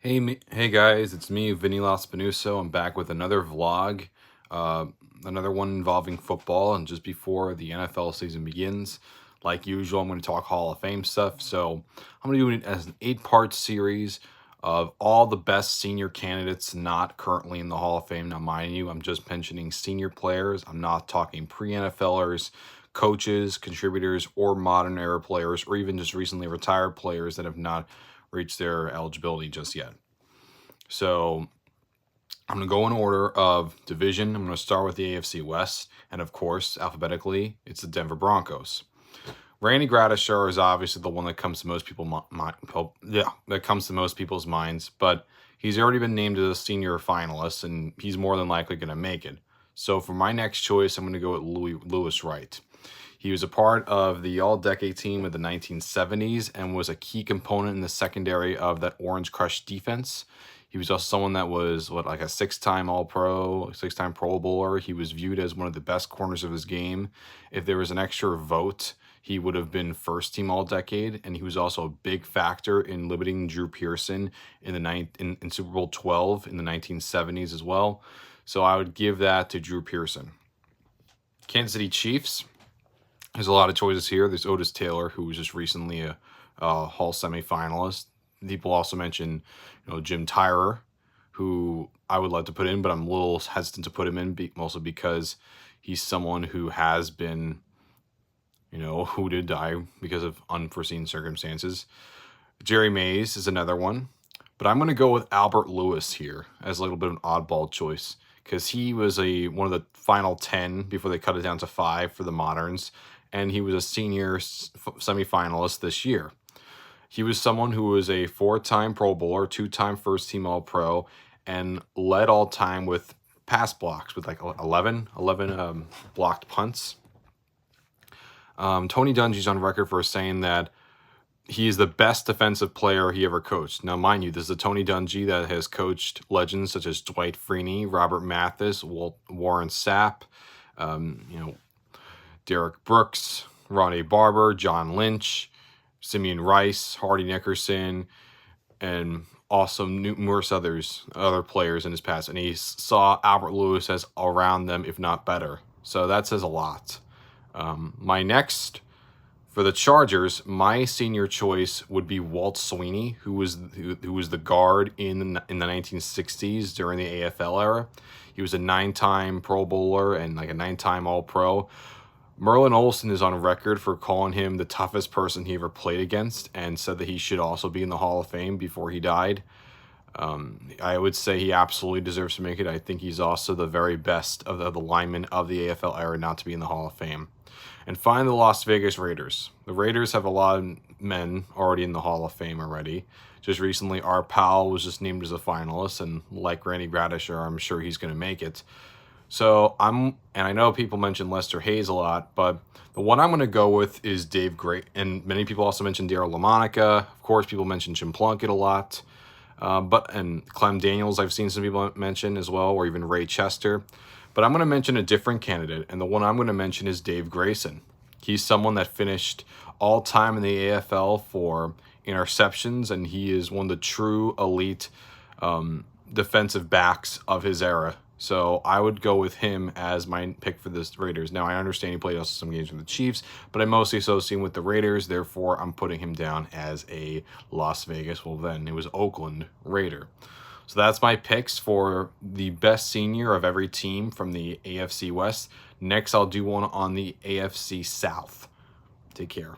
Hey guys, it's me, Vinny Lospinuso. I'm back with another vlog, uh, another one involving football. And just before the NFL season begins, like usual, I'm going to talk Hall of Fame stuff. So I'm going to do it as an 8-part series of all the best senior candidates not currently in the Hall of Fame. Now, mind you, I'm just mentioning senior players. I'm not talking pre-NFLers, coaches, contributors, or modern era players, or even just recently retired players that have not reached their eligibility just yet. So I'm going to go in order of division. I'm going to start with the AFC West. And of course, alphabetically, it's the Denver Broncos. Randy Gradishar is obviously the one that comes to most people's minds, but he's already been named as a senior finalist, and he's more than likely going to make it. So for my next choice, I'm going to go with Louis Wright. He was a part of the all-decade team of the 1970s and was a key component in the secondary of that Orange Crush defense. He was also someone that was, like a 6-time All-Pro, 6-time Pro Bowler. He was viewed as one of the best corners of his game. If there was an extra vote, he would have been first-team All-Decade, and he was also a big factor in limiting Drew Pearson in Super Bowl 12 in the 1970s as well. So I would give that to Drew Pearson. Kansas City Chiefs. There's a lot of choices here. There's Otis Taylor, who was just recently a Hall semifinalist. People also mention, Jim Tyrer, who I would like to put in, but I'm a little hesitant to put him in, mostly because he's someone who has been, who did die because of unforeseen circumstances. Jerry Mays is another one, but I'm going to go with Albert Lewis here as a little bit of an oddball choice, because he was one of the final 10 before they cut it down to 5 for the moderns, and he was a senior semifinalist this year. He was someone who was a 4-time Pro Bowler, 2-time first-team All-Pro, and led all time with pass blocks with like 11 blocked punts. Tony Dungy's on record for saying that he is the best defensive player he ever coached. Now, mind you, this is a Tony Dungy that has coached legends such as Dwight Freeney, Robert Mathis, Warren Sapp, Derek Brooks, Ronnie Barber, John Lynch, Simeon Rice, Hardy Nickerson, and also numerous other players in his past. And he saw Albert Lewis as around them, if not better. So that says a lot. My next, for the Chargers, my senior choice would be Walt Sweeney, who was the guard in the 1960s during the AFL era. He was a 9-time Pro Bowler and like a 9-time All-Pro. Merlin Olsen is on record for calling him the toughest person he ever played against, and said that he should also be in the Hall of Fame before he died. I would say he absolutely deserves to make it. I think he's also the very best of the linemen of the AFL era not to be in the Hall of Fame. And finally, the Las Vegas Raiders. The Raiders have a lot of men already in the Hall of Fame already. Just recently, Art Powell was just named as a finalist, and like Randy Gradishar, I'm sure he's going to make it. So and I know people mention Lester Hayes a lot, but the one I'm going to go with is Dave Gray. And many people also mention Darryl LaMonica. Of course, people mention Jim Plunkett a lot. And Clem Daniels, I've seen some people mention as well, or even Ray Chester. But I'm going to mention a different candidate, and the one I'm going to mention is Dave Grayson. He's someone that finished all-time in the AFL for interceptions, and he is one of the true elite defensive backs of his era. So I would go with him as my pick for the Raiders. Now, I understand he played also some games with the Chiefs, but I mostly associate him with the Raiders. Therefore, I'm putting him down as a Las Vegas, well then, it was Oakland Raider. So that's my picks for the best senior of every team from the AFC West. Next, I'll do one on the AFC South. Take care.